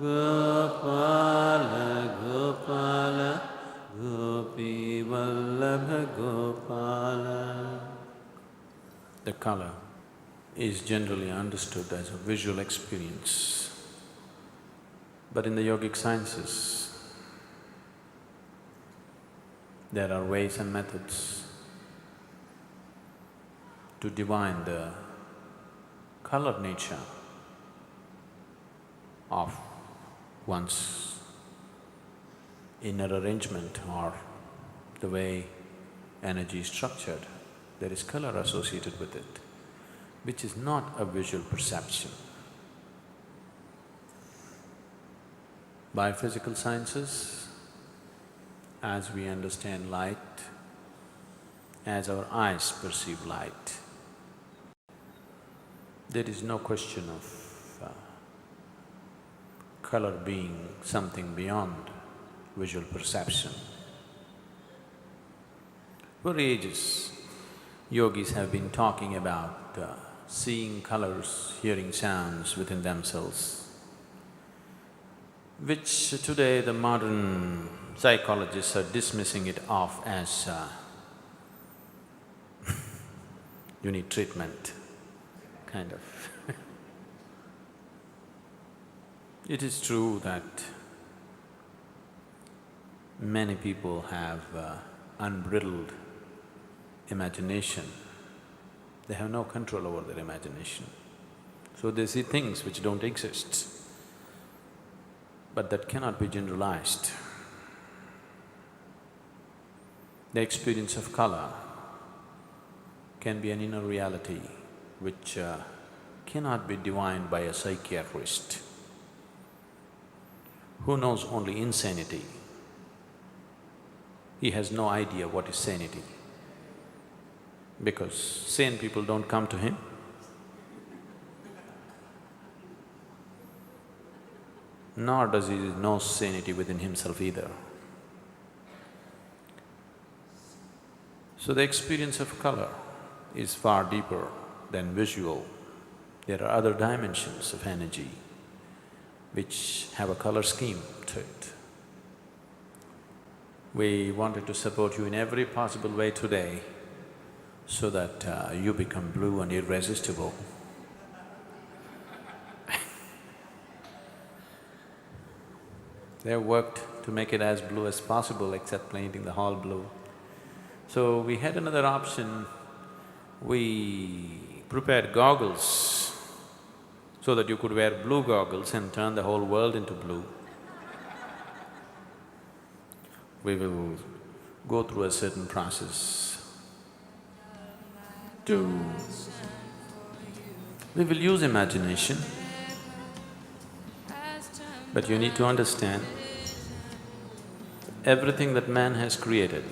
Gopala Gopala Gopi Vallabha Gopala. The color is generally understood as a visual experience. But in the yogic sciences, there are ways and methods to divine the color nature of one's inner arrangement or the way energy is structured. There is color associated with it, which is not a visual perception. By physical sciences, as we understand light, as our eyes perceive light, there is no question of color being something beyond visual perception. For ages, yogis have been talking about seeing colors, hearing sounds within themselves, which today the modern psychologists are dismissing it off as you need treatment, kind of. It is true that many people have unbridled imagination. They have no control over their imagination. So they see things which don't exist, but that cannot be generalized. The experience of color can be an inner reality which cannot be divined by a psychiatrist who knows only insanity. He has no idea what is sanity, because sane people don't come to him. Nor does he know sanity within himself either. So the experience of color is far deeper than visual. There are other dimensions of energy which have a color scheme to it. We wanted to support you in every possible way today so that you become blue and irresistible. They have worked to make it as blue as possible except painting the hall blue. So we had another option. We prepared goggles so that you could wear blue goggles and turn the whole world into blue. We will go through a certain process we will use imagination, but you need to understand, everything that man has created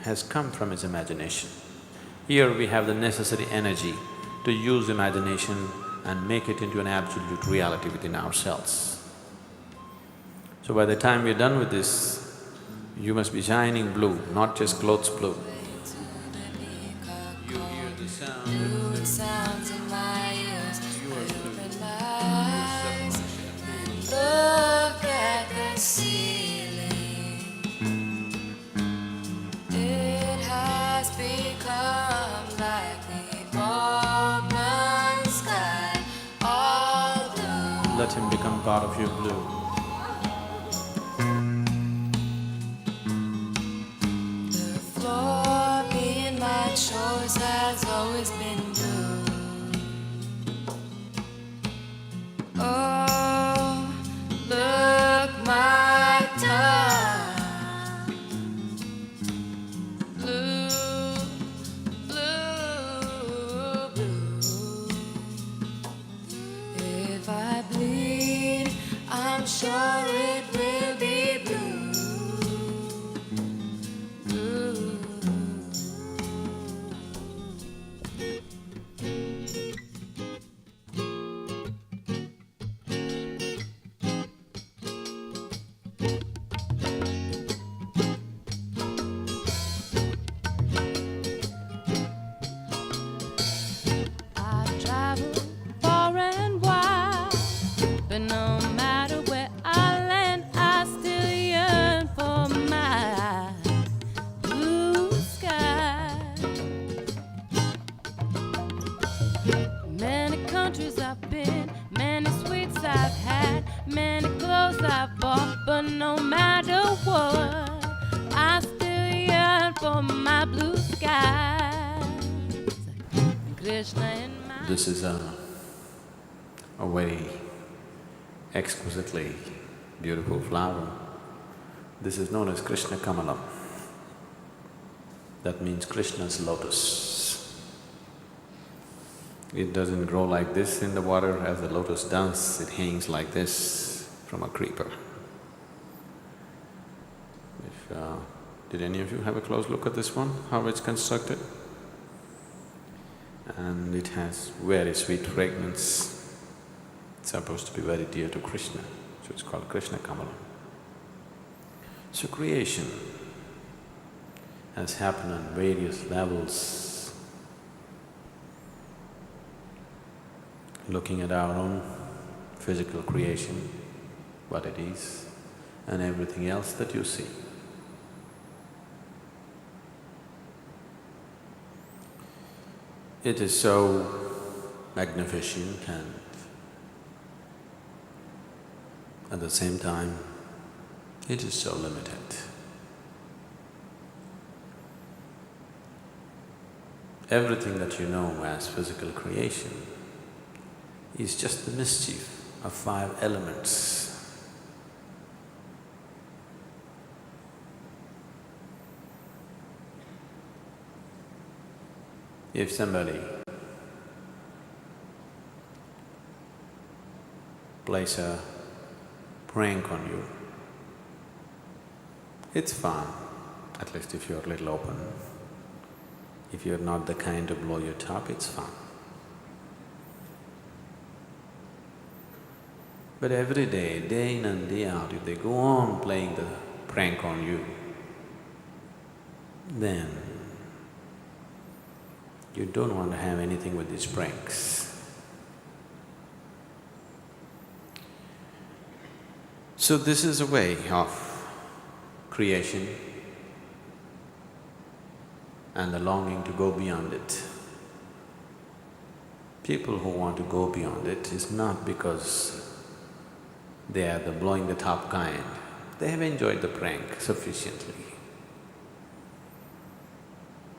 has come from his imagination. Here we have the necessary energy to use imagination and make it into an absolute reality within ourselves. So by the time we're done with this, you must be shining blue, not just clothes blue. You hear the sounds in my ears. You are blue. Look at the ceiling. It has become like the open sky, all blue. Let him become part of your blue. The floor in my chores has always been blue. Oh, look my tongue. Blue, blue, blue. If I bleed, I'm sure it will be blue. Blue. I've traveled far and wide, but no matter where I clothes I bought, but no matter what, I still yearn for my blue skies. Krishna in my… This is a very exquisitely beautiful flower. This is known as Krishna Kamalam. That means Krishna's lotus. It doesn't grow like this in the water as the lotus does, it hangs like this from a creeper. Did any of you have a close look at this one, how it's constructed? And it has very sweet fragrance. It's supposed to be very dear to Krishna, so it's called Krishna Kamalam. So creation has happened on various levels. Looking at our own physical creation, what it is, and everything else that you see. It is so magnificent and at the same time, it is so limited. Everything that you know as physical creation is just the mischief of 5 elements. If somebody plays a prank on you, it's fun, at least if you're a little open. If you're not the kind to blow your top, it's fun. But every day in and day out, if they go on playing the prank on you, then you don't want to have anything with these pranks. So this is a way of creation and the longing to go beyond it. People who want to go beyond it is not because they are the blowing the top kind. They have enjoyed the prank sufficiently.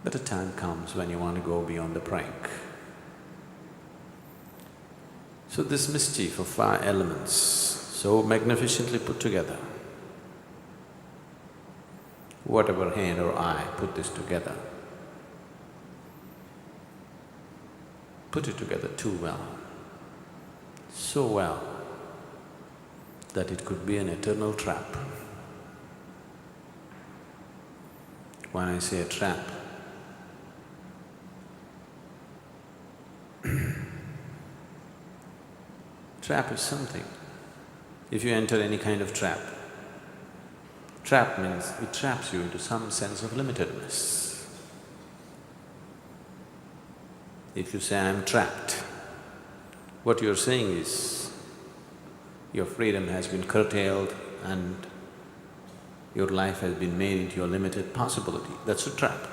But a time comes when you want to go beyond the prank. So this mischief of 5 elements, so magnificently put together, whatever hand or eye put this together, put it together too well, so well that it could be an eternal trap. When I say a trap, trap is something. If you enter any kind of trap, trap means it traps you into some sense of limitedness. If you say, I'm trapped, what you're saying is, your freedom has been curtailed and your life has been made into a limited possibility. That's a trap.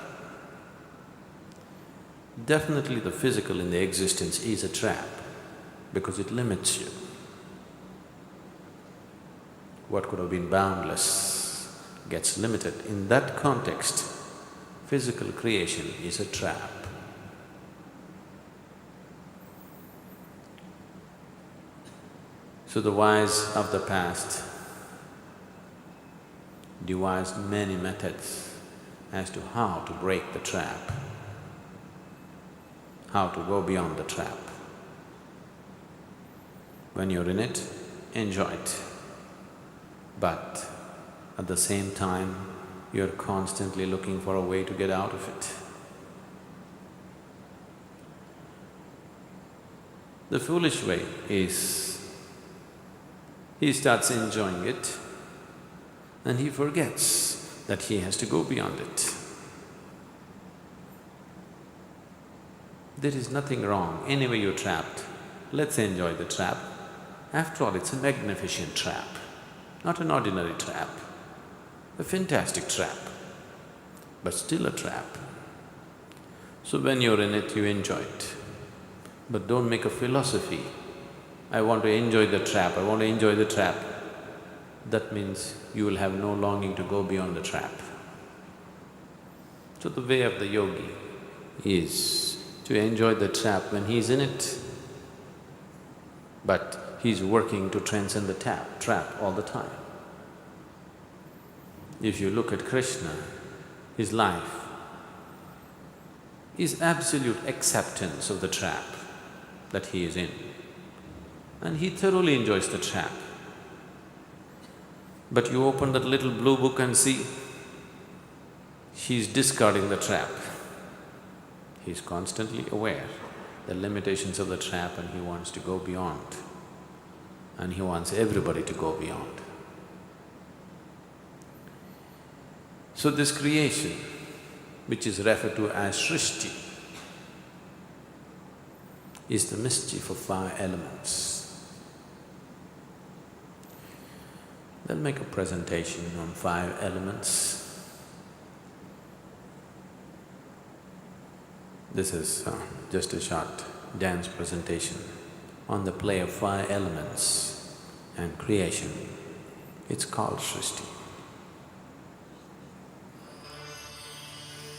Definitely the physical in the existence is a trap because it limits you. What could have been boundless gets limited. In that context, physical creation is a trap. So the wise of the past devised many methods as to how to break the trap, how to go beyond the trap. When you're in it, enjoy it. But at the same time, you're constantly looking for a way to get out of it. The foolish way is, he starts enjoying it and he forgets that he has to go beyond it. There is nothing wrong, anyway you're trapped, let's enjoy the trap. After all, it's a magnificent trap, not an ordinary trap, a fantastic trap, but still a trap. So when you're in it, you enjoy it. But don't make a philosophy, I want to enjoy the trap, I want to enjoy the trap. that means you will have no longing to go beyond the trap. So the way of the yogi is to enjoy the trap when he's in it, but he's working to transcend the trap all the time. If you look at Krishna, his life is absolute acceptance of the trap that he is in, and he thoroughly enjoys the trap. But you open that little blue book and see, he's discarding the trap. He's constantly aware the limitations of the trap and he wants to go beyond, and he wants everybody to go beyond. So this creation, which is referred to as Srishti, is the mischief of 5 elements. They'll make a presentation on 5 elements. This is just a short dance presentation on the play of 5 elements and creation. It's called Srishti.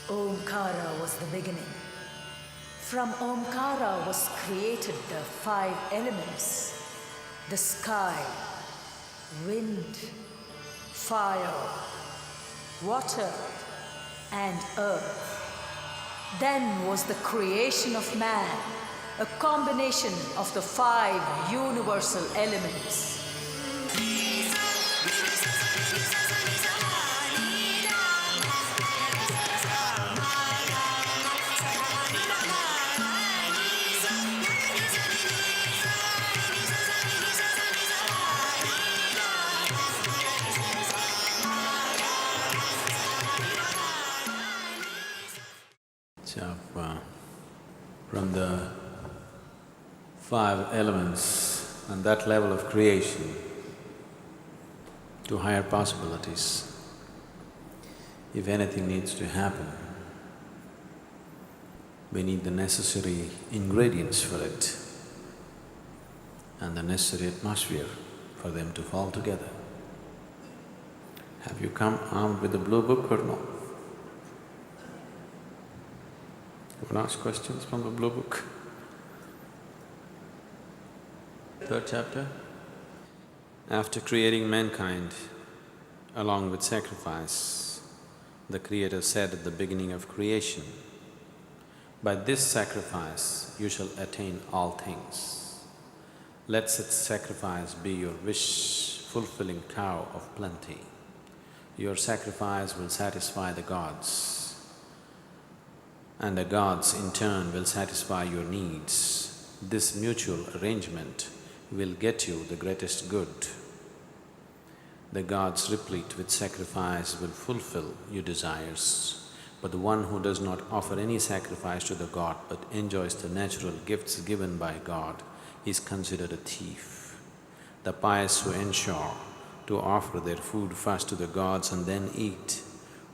Omkara was the beginning. From Omkara was created the 5 elements: the sky, wind, fire, water and earth. Then was the creation of man, a combination of the 5 universal elements. So, from the 5 elements and that level of creation to higher possibilities, if anything needs to happen, we need the necessary ingredients for it and the necessary atmosphere for them to fall together. Have you come armed with the blue book or no? You want to ask questions from the blue book? 3rd chapter. After creating mankind along with sacrifice, the Creator said at the beginning of creation, "By this sacrifice you shall attain all things. Let such sacrifice be your wish-fulfilling cow of plenty. Your sacrifice will satisfy the gods, and the gods in turn will satisfy your needs. This mutual arrangement will get you the greatest good. The gods replete with sacrifice will fulfill your desires, but the one who does not offer any sacrifice to the god but enjoys the natural gifts given by God is considered a thief. The pious who ensure to offer their food first to the gods and then eat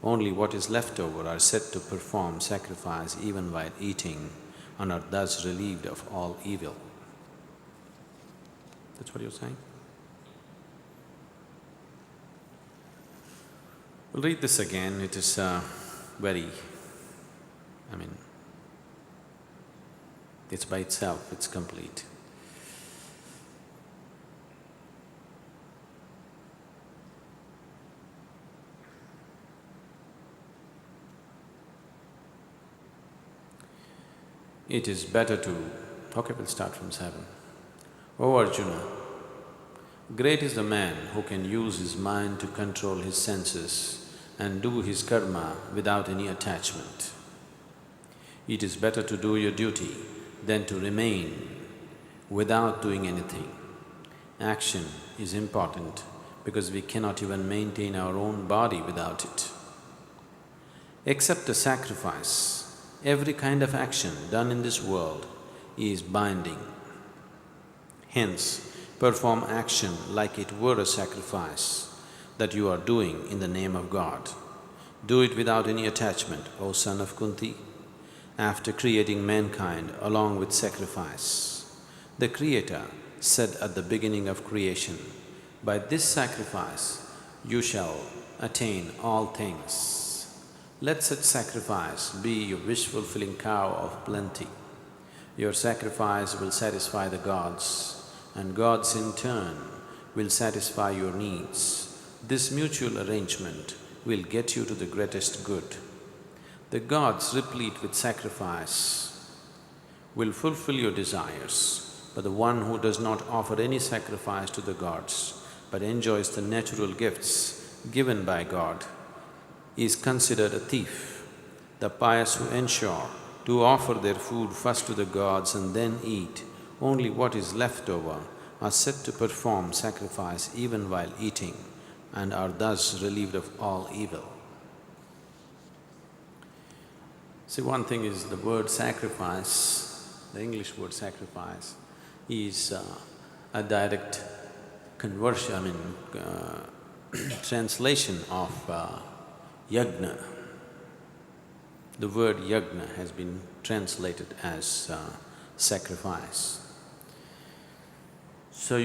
only what is left over are said to perform sacrifice even while eating and are thus relieved of all evil." That's what you're saying? We'll read this again. It is it's by itself, it's complete. It is better to… Okay, we'll start from 7. O Arjuna, great is the man who can use his mind to control his senses and do his karma without any attachment. It is better to do your duty than to remain without doing anything. Action is important because we cannot even maintain our own body without it. Except a sacrifice, every kind of action done in this world is binding. Hence, perform action like it were a sacrifice that you are doing in the name of God. Do it without any attachment, O son of Kunti. After creating mankind along with sacrifice, the Creator said at the beginning of creation, By this sacrifice, you shall attain all things. Let such sacrifice be your wish-fulfilling cow of plenty. Your sacrifice will satisfy the gods, and gods in turn will satisfy your needs. This mutual arrangement will get you to the greatest good. The gods, replete with sacrifice, will fulfill your desires, but the one who does not offer any sacrifice to the gods but enjoys the natural gifts given by God is considered a thief. The pious who ensure to offer their food first to the gods and then eat only what is left over are said to perform sacrifice even while eating and are thus relieved of all evil. See, one thing is the word sacrifice, the English word sacrifice is a direct conversion, translation of yajna. The word yajna has been translated as sacrifice. So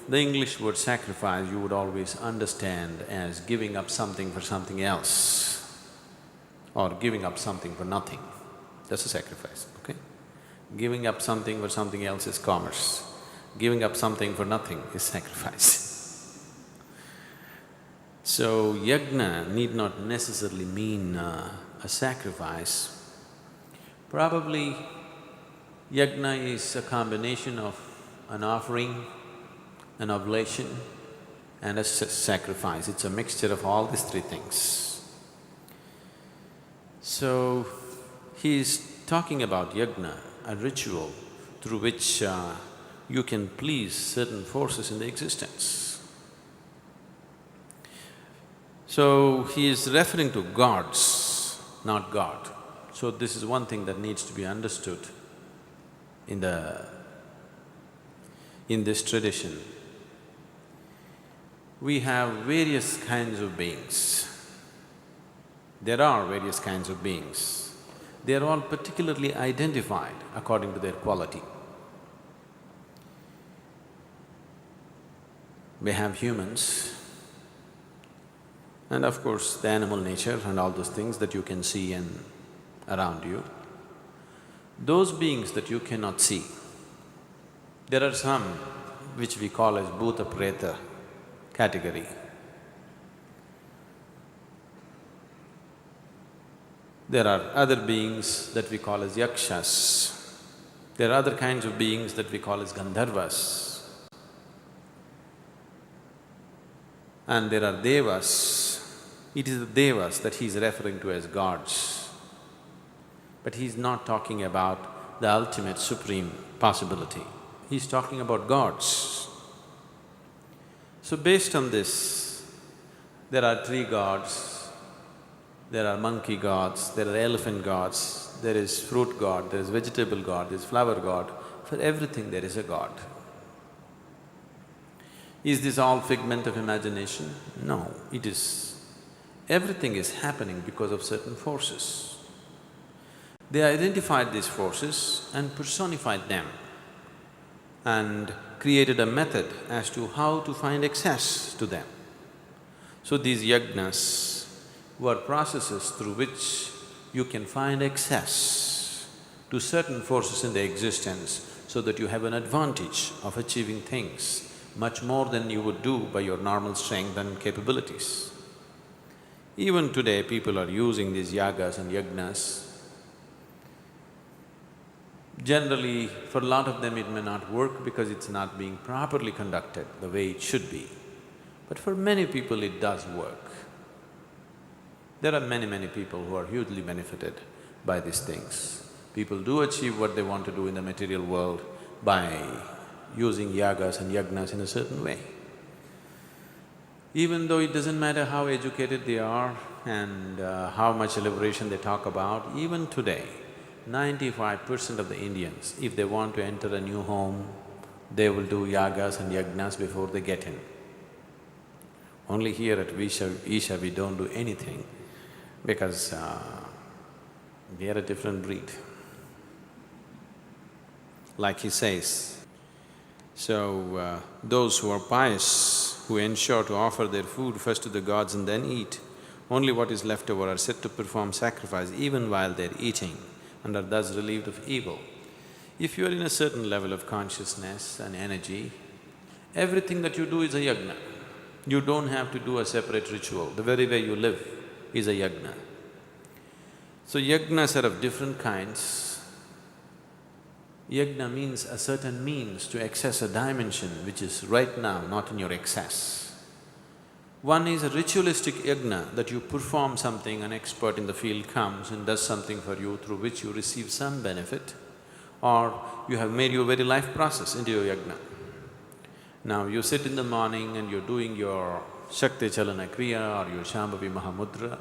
the English word sacrifice you would always understand as giving up something for something else or giving up something for nothing. That's a sacrifice, okay? Giving up something for something else is commerce. Giving up something for nothing is sacrifice. So, yajna need not necessarily mean a sacrifice. Probably yajna is a combination of an offering, an oblation and a sacrifice. It's a mixture of all these three things. So, he is talking about yajna, a ritual through which you can please certain forces in the existence. So, he is referring to gods, not God. So, this is one thing that needs to be understood in this tradition. We have various kinds of beings. There are various kinds of beings. They are all particularly identified according to their quality. We have humans and of course the animal nature and all those things that you can see and around you. Those beings that you cannot see, there are some which we call as bhuta preta category. There are other beings that we call as yakshas. There are other kinds of beings that we call as gandharvas. And there are devas. It is the devas that he is referring to as gods. But he is not talking about the ultimate supreme possibility. He is talking about gods. So based on this, there are tree gods, there are monkey gods, there are elephant gods, there is fruit god, there is vegetable god, there is flower god. For everything there is a god. Is this all figment of imagination? No, it is… everything is happening because of certain forces. They identified these forces and personified them and created a method as to how to find access to them. So these yajnas were processes through which you can find access to certain forces in the existence so that you have an advantage of achieving things much more than you would do by your normal strength and capabilities. Even today, people are using these yagas and yajnas. Generally, for a lot of them it may not work because it's not being properly conducted the way it should be. But for many people it does work. There are many people who are hugely benefited by these things. People do achieve what they want to do in the material world by using yagas and yajnas in a certain way. Even though it doesn't matter how educated they are and how much liberation they talk about, even today, 95% of the Indians, if they want to enter a new home, they will do yagas and yajnas before they get in. Only here at Isha we don't do anything because we are a different breed. Like he says, so those who are pious who ensure to offer their food first to the gods and then eat, only what is left over are said to perform sacrifice even while they're eating and are thus relieved of evil. If you are in a certain level of consciousness and energy, everything that you do is a yajna. You don't have to do a separate ritual. The very way you live is a yajna. So yajnas are of different kinds. Yajna means a certain means to access a dimension which is right now not in your access. One is a ritualistic yajna, that you perform something, an expert in the field comes and does something for you through which you receive some benefit, or you have made your very life process into your yajna. Now you sit in the morning and you're doing your Shakti Chalana Kriya or your Shambhavi Mahamudra.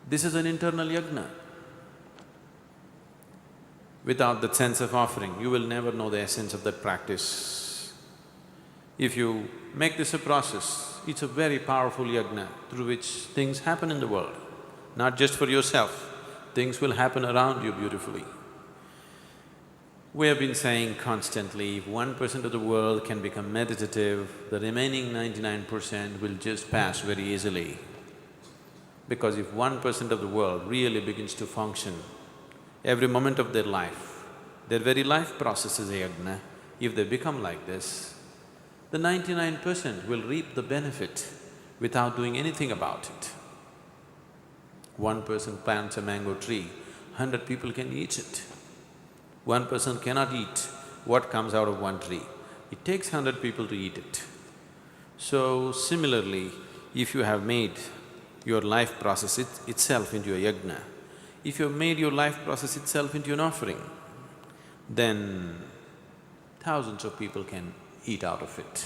This is an internal yajna. Without that sense of offering, you will never know the essence of that practice. If you make this a process, it's a very powerful yajna through which things happen in the world, not just for yourself, things will happen around you beautifully. We have been saying constantly, if 1% of the world can become meditative, the remaining 99% will just pass very easily. Because if 1% of the world really begins to function, every moment of their life, their very life process is a yajna, if they become like this, the 99% will reap the benefit without doing anything about it. 1 person plants a mango tree, 100 people can eat it. 1 person cannot eat what comes out of one tree. It takes 100 people to eat it. So similarly, if you have made your life process itself into a yajna, if you have made your life process itself into an offering, then thousands of people can eat out of it.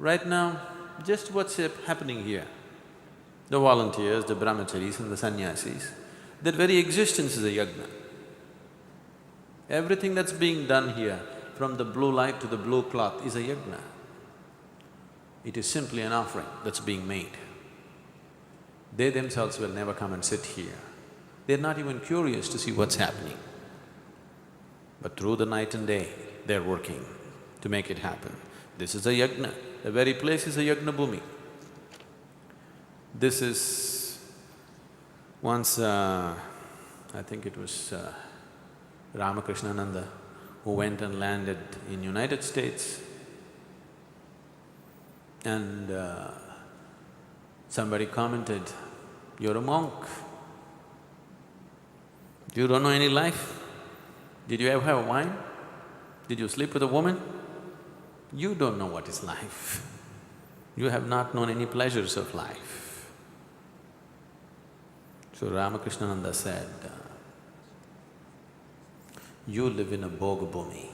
Right now, just what's happening here, the volunteers, the brahmacharis and the sannyasis, their very existence is a yajna. Everything that's being done here, from the blue light to the blue cloth, is a yajna. It is simply an offering that's being made. They themselves will never come and sit here. They're not even curious to see what's happening. But through the night and day, they're working to make it happen. This is a yajna. The very place is a yajna bhumi. This is… once, I think it was Ramakrishnananda who went and landed in United States, and somebody commented, "You're a monk. You don't know any life. Did you ever have wine? Did you sleep with a woman? You don't know what is life. You have not known any pleasures of life." So Ramakrishnananda said, "You live in a bhoga bhumi.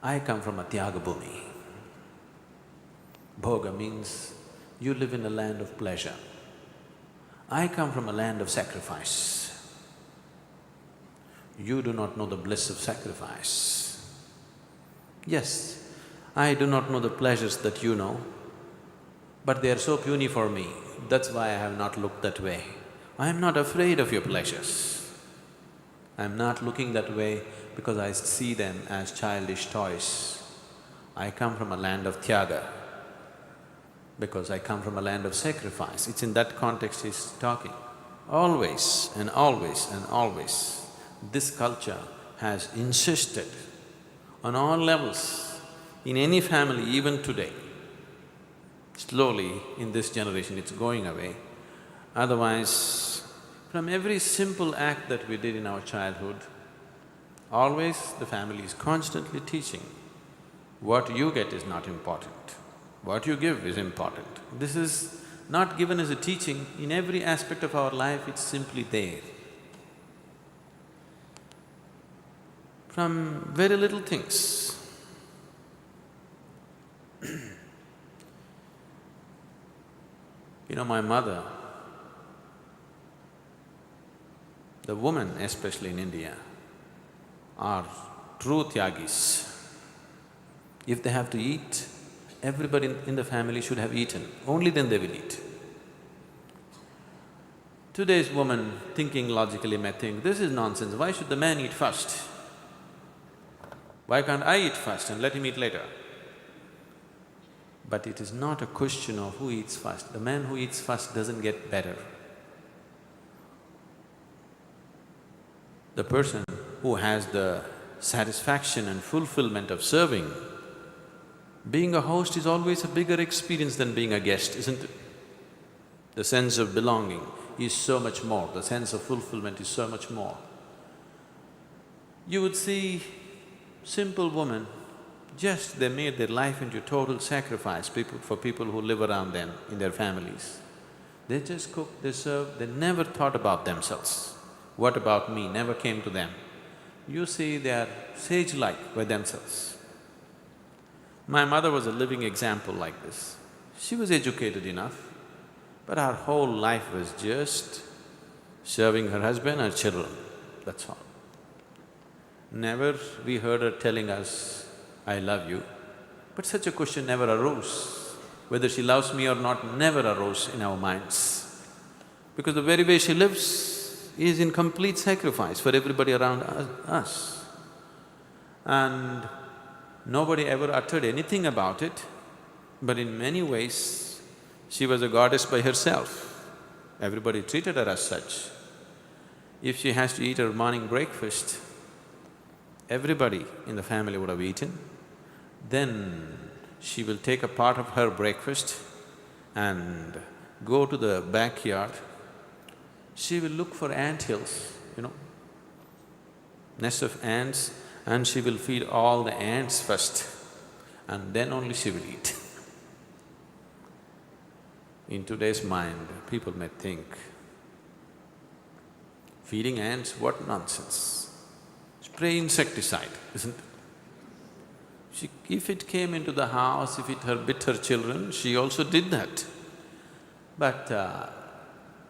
I come from a tyaga bhumi." Bhoga means you live in a land of pleasure. I come from a land of sacrifice. You do not know the bliss of sacrifice. Yes, I do not know the pleasures that you know, but they are so puny for me, that's why I have not looked that way. I am not afraid of your pleasures. I am not looking that way because I see them as childish toys. I come from a land of tyaga, because I come from a land of sacrifice. It's in that context he's talking. Always and always and always, this culture has insisted on all levels, in any family, even today. Slowly, in this generation, it's going away. Otherwise, from every simple act that we did in our childhood, always the family is constantly teaching, what you get is not important, what you give is important. This is not given as a teaching, in every aspect of our life, it's simply there. From very little things. You know, my mother, the women especially in India, are true tyagis. If they have to eat, everybody in the family should have eaten, only then they will eat. Today's woman, thinking logically, may think, this is nonsense, why should the man eat first? Why can't I eat first and let him eat later? But it is not a question of who eats first. The man who eats first doesn't get better. The person who has the satisfaction and fulfillment of serving, being a host is always a bigger experience than being a guest, isn't it? The sense of belonging is so much more, the sense of fulfillment is so much more. You would see simple women, just they made their life into total sacrifice for people who live around them in their families. They just cook, they serve, they never thought about themselves. What about me never came to them. You see, they are sage-like by themselves. My mother was a living example like this. She was educated enough, but her whole life was just serving her husband and her children, that's all. Never we heard her telling us, "I love you," but such a question never arose. Whether she loves me or not never arose in our minds, because the very way she lives is in complete sacrifice for everybody around us. And nobody ever uttered anything about it, but in many ways, she was a goddess by herself. Everybody treated her as such. If she has to eat her morning breakfast, everybody in the family would have eaten. Then she will take a part of her breakfast and go to the backyard. She will look for anthills, nests of ants, and she will feed all the ants first, and then only she will eat. In today's mind, people may think, feeding ants, what nonsense. Spray insecticide, isn't it? If it came into the house, if it bit her children, she also did that. But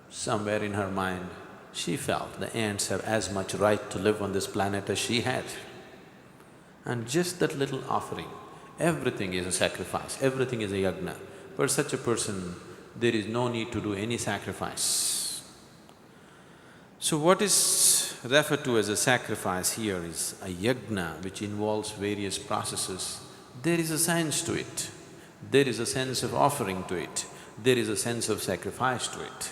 somewhere in her mind, she felt the ants have as much right to live on this planet as she had. And just that little offering, everything is a sacrifice, everything is a yajna. For such a person, there is no need to do any sacrifice. So what is referred to as a sacrifice here is a yajna which involves various processes. There is a science to it, there is a sense of offering to it, there is a sense of sacrifice to it.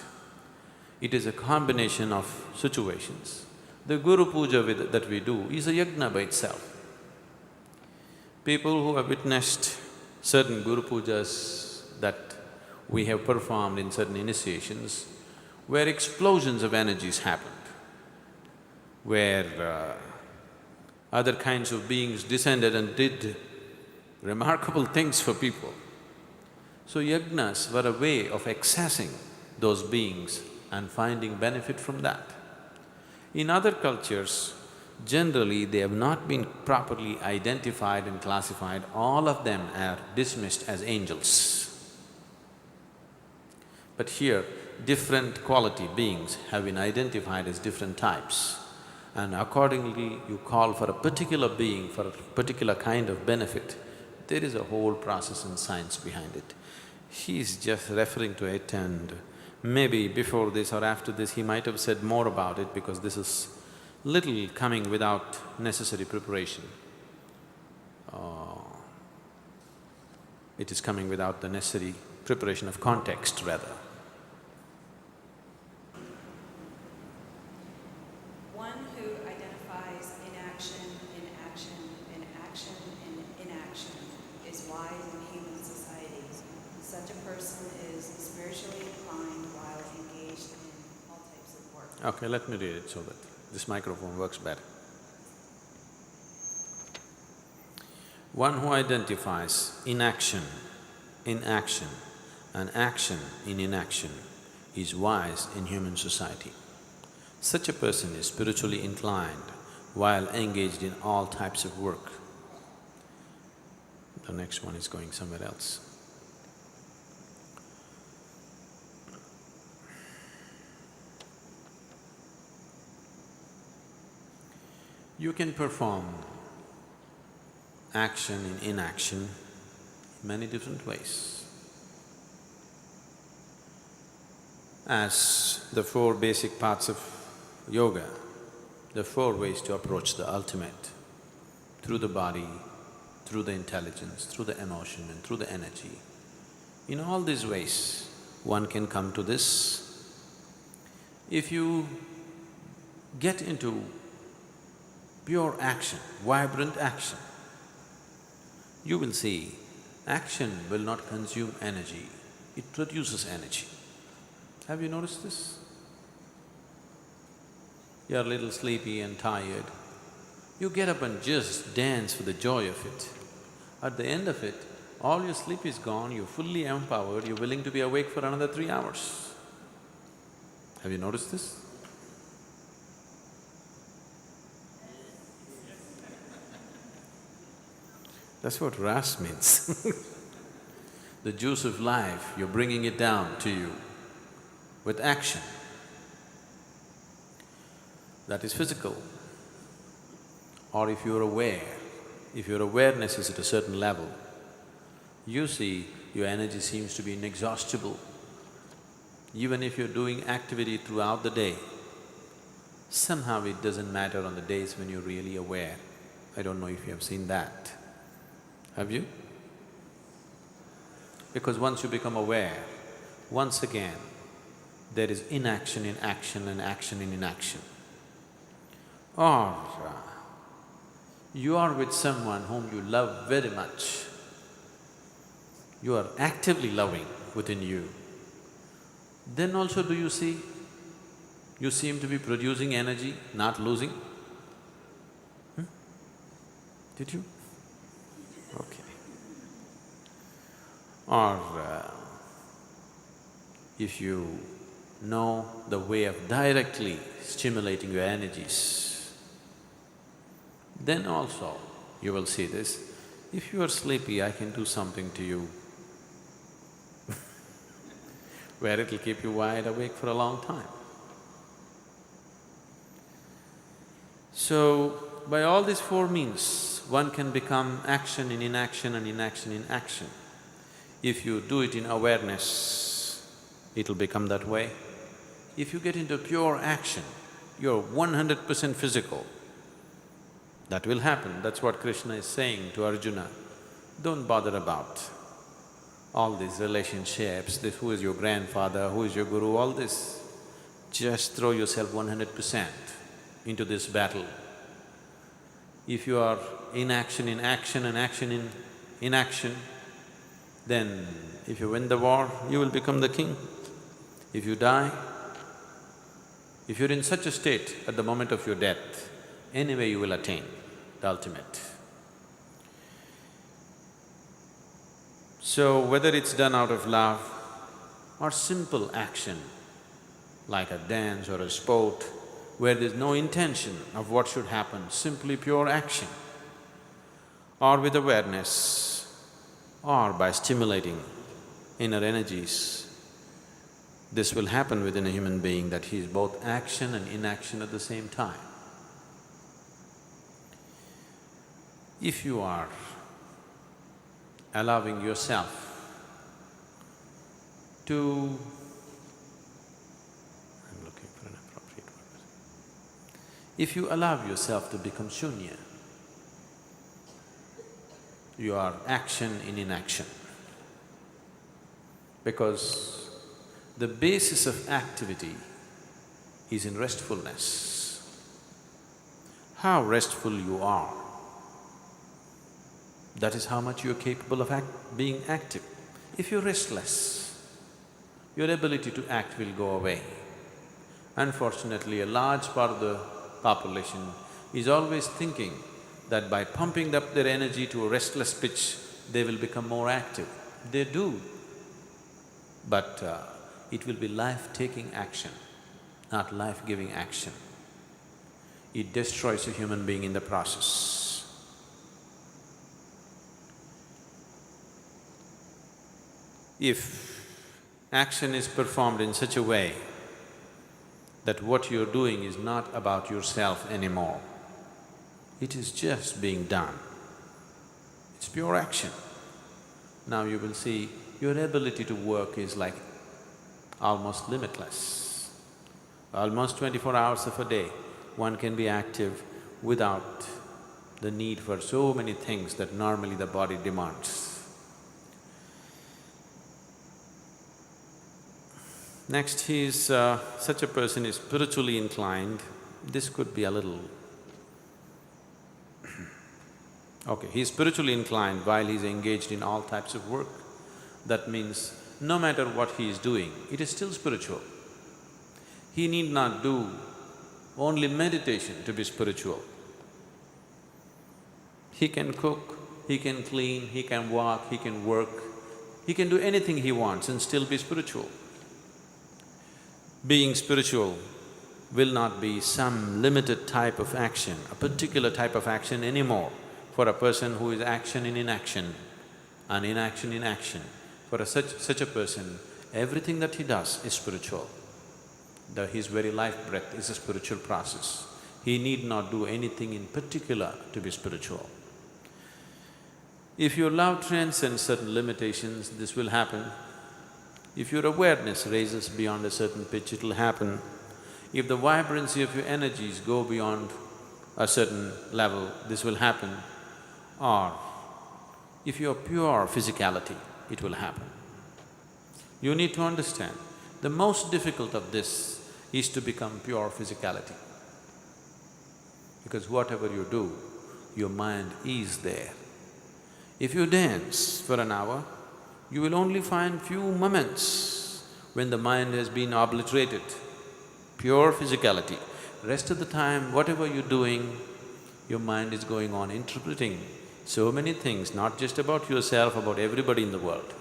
It is a combination of situations. The Guru Puja that we do is a yajna by itself. People who have witnessed certain Guru Pujas that we have performed in certain initiations, where explosions of energies happened, where other kinds of beings descended and did remarkable things for people. So yajnas were a way of accessing those beings and finding benefit from that. In other cultures, generally they have not been properly identified and classified, all of them are dismissed as angels. But here, different quality beings have been identified as different types, and accordingly you call for a particular being for a particular kind of benefit. There is a whole process and science behind it. He is just referring to it, and maybe before this or after this he might have said more about it, because this is little coming without necessary preparation. It is coming without the necessary preparation of context, rather. One who identifies inaction, and inaction is wise in human society. Such a person is spiritually inclined while engaged in all types of work. Okay, let me read it so that this microphone works better. One who identifies inaction, and action in inaction is wise in human society. Such a person is spiritually inclined while engaged in all types of work. The next one is going somewhere else. You can perform action in inaction in many different ways. As the four basic parts of yoga, the four ways to approach the ultimate, through the body, through the intelligence, through the emotion and through the energy. In all these ways, one can come to this. If you get into pure action, vibrant action, you will see action will not consume energy, it produces energy. Have you noticed this? You're a little sleepy and tired, you get up and just dance for the joy of it. At the end of it, all your sleep is gone, you're fully empowered, you're willing to be awake for another 3 hours. Have you noticed this? That's what ras means. The juice of life, you're bringing it down to you with action. That is physical. Or if you're aware, if your awareness is at a certain level, you see your energy seems to be inexhaustible. Even if you're doing activity throughout the day, somehow it doesn't matter on the days when you're really aware. I don't know if you have seen that. Have you? Because once you become aware, once again, there is inaction in action and action in inaction. Or you are with someone whom you love very much, you are actively loving within you, then also do you see, you seem to be producing energy, not losing? Did you? Okay. Or if you know the way of directly stimulating your energies, then also you will see this. If you are sleepy, I can do something to you where it'll keep you wide awake for a long time. So, by all these four means, one can become action in inaction and inaction in action. If you do it in awareness, it'll become that way. If you get into pure action, you're 100% physical. That will happen, that's what Krishna is saying to Arjuna. Don't bother about all these relationships, this who is your grandfather, who is your guru, all this. Just throw yourself 100% into this battle. If you are in action and action in inaction, then if you win the war, you will become the king. If you die, if you're in such a state at the moment of your death, anyway you will attain the ultimate. So whether it's done out of love or simple action, like a dance or a sport, where there's no intention of what should happen, simply pure action, or with awareness, or by stimulating inner energies, this will happen within a human being that he is both action and inaction at the same time. If you are allowing yourself to… I'm looking for an appropriate word. If you allow yourself to become shunya, you are action in inaction. Because the basis of activity is in restfulness. How restful you are, that is how much you're capable of being active. If you're restless, your ability to act will go away. Unfortunately, a large part of the population is always thinking that by pumping up their energy to a restless pitch, they will become more active. They do, but it will be life-taking action, not life-giving action. It destroys a human being in the process. If action is performed in such a way that what you're doing is not about yourself anymore, it is just being done, it's pure action. Now you will see your ability to work is like almost limitless. Almost 24 hours of a day, one can be active without the need for so many things that normally the body demands. Next, such a person is spiritually inclined. This could be a little… Okay, he's spiritually inclined while he's engaged in all types of work. That means no matter what he is doing, it is still spiritual. He need not do only meditation to be spiritual. He can cook, he can clean, he can walk, he can work, he can do anything he wants and still be spiritual. Being spiritual will not be some limited type of action, a particular type of action anymore. For a person who is action in inaction and inaction in action, for such a person, everything that he does is spiritual. His very life breath is a spiritual process. He need not do anything in particular to be spiritual. If your love transcends certain limitations, this will happen. If your awareness raises beyond a certain pitch, it'll happen. If the vibrancy of your energies go beyond a certain level, this will happen. Or if you're pure physicality, it will happen. You need to understand, the most difficult of this is to become pure physicality. Because whatever you do, your mind is there. If you dance for an hour, you will only find few moments when the mind has been obliterated, pure physicality. Rest of the time, whatever you're doing, your mind is going on interpreting so many things, not just about yourself, about everybody in the world.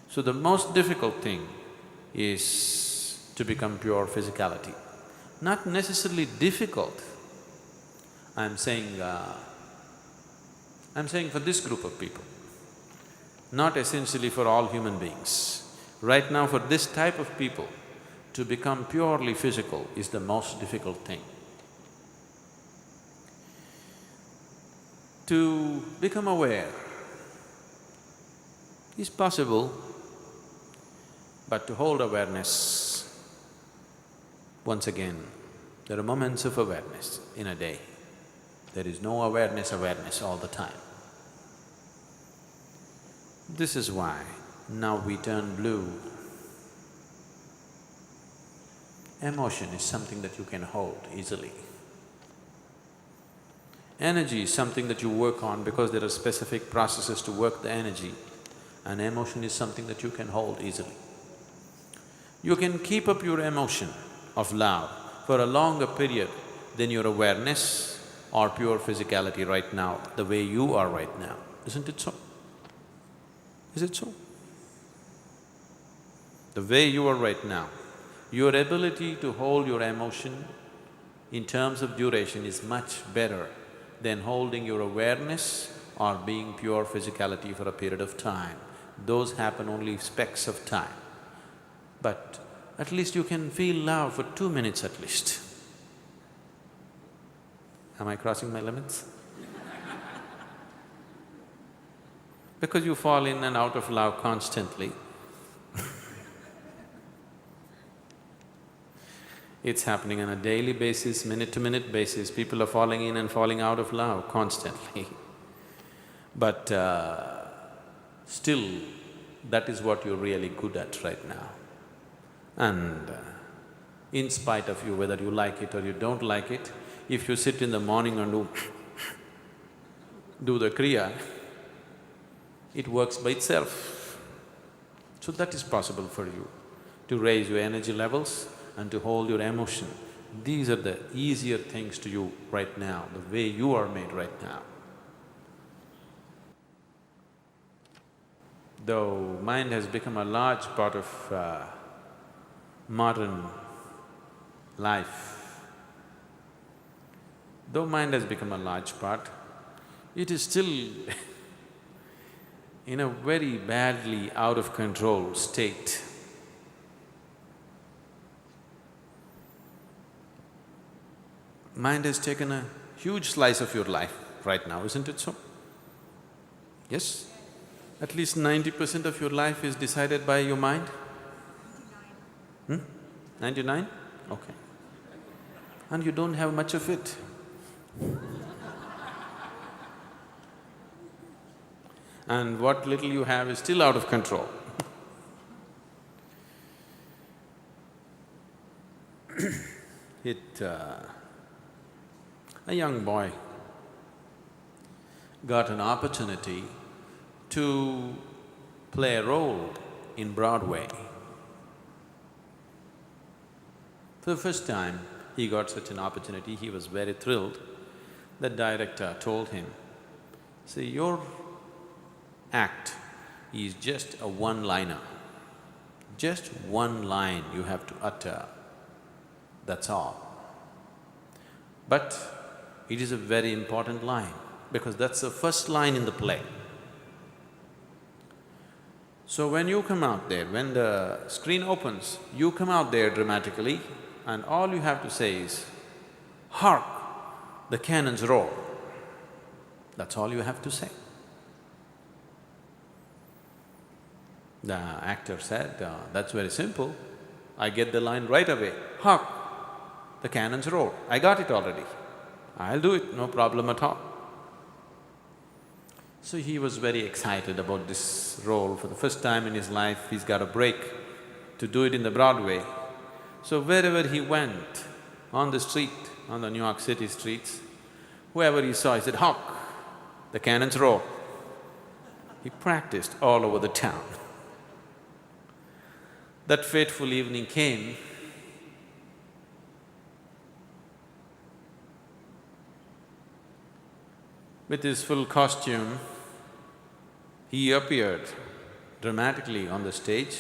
So the most difficult thing is to become pure physicality. Not necessarily difficult, I'm saying for this group of people, not essentially for all human beings. Right now, for this type of people, to become purely physical is the most difficult thing. To become aware is possible, but to hold awareness, once again, there are moments of awareness in a day. There is no awareness all the time. This is why now we turn blue. Emotion is something that you can hold easily. Energy is something that you work on because there are specific processes to work the energy, and emotion is something that you can hold easily. You can keep up your emotion of love for a longer period than your awareness or pure physicality right now, the way you are right now. Isn't it so? Is it so? The way you are right now, your ability to hold your emotion in terms of duration is much better than holding your awareness or being pure physicality for a period of time. Those happen only specks of time. But at least you can feel love for 2 minutes at least. Am I crossing my limits? Because you fall in and out of love constantly. It's happening on a daily basis, minute-to-minute basis, people are falling in and falling out of love constantly. But still, that is what you're really good at right now. And in spite of you, whether you like it or you don't like it, if you sit in the morning and do the kriya, it works by itself. So that is possible for you, to raise your energy levels and to hold your emotion. These are the easier things to you right now, the way you are made right now. Though mind has become a large part of modern life, though mind has become a large part, it is still in a very badly out of control state. Mind has taken a huge slice of your life right now, isn't it so? Yes? At least 90% of your life is decided by your mind? 99? Okay. And you don't have much of it. And what little you have is still out of control. a young boy got an opportunity to play a role in Broadway. For the first time he got such an opportunity, he was very thrilled. The director told him, "See, your act is just a one-liner. Just one line you have to utter, that's all. But it is a very important line because that's the first line in the play. So when you come out there, when the screen opens, you come out there dramatically and all you have to say is, 'Hark, the cannons roar.' That's all you have to say." The actor said, "That's very simple. I get the line right away. Hark, the cannons roar. I got it already. I'll do it, no problem at all." So he was very excited about this role. For the first time in his life, he's got a break to do it in the Broadway. So wherever he went, on the street, on the New York City streets, whoever he saw, he said, "Hark, the cannons roar." He practiced all over the town. That fateful evening came. With his full costume, he appeared dramatically on the stage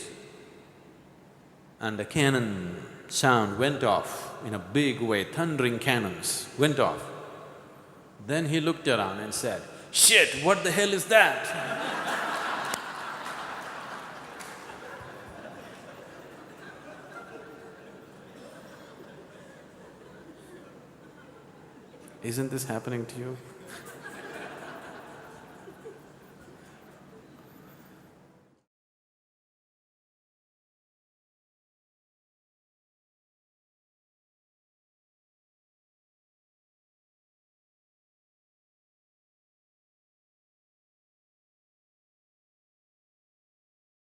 and the cannon sound went off in a big way, thundering cannons went off. Then he looked around and said, "Shit, what the hell is that?" Isn't this happening to you?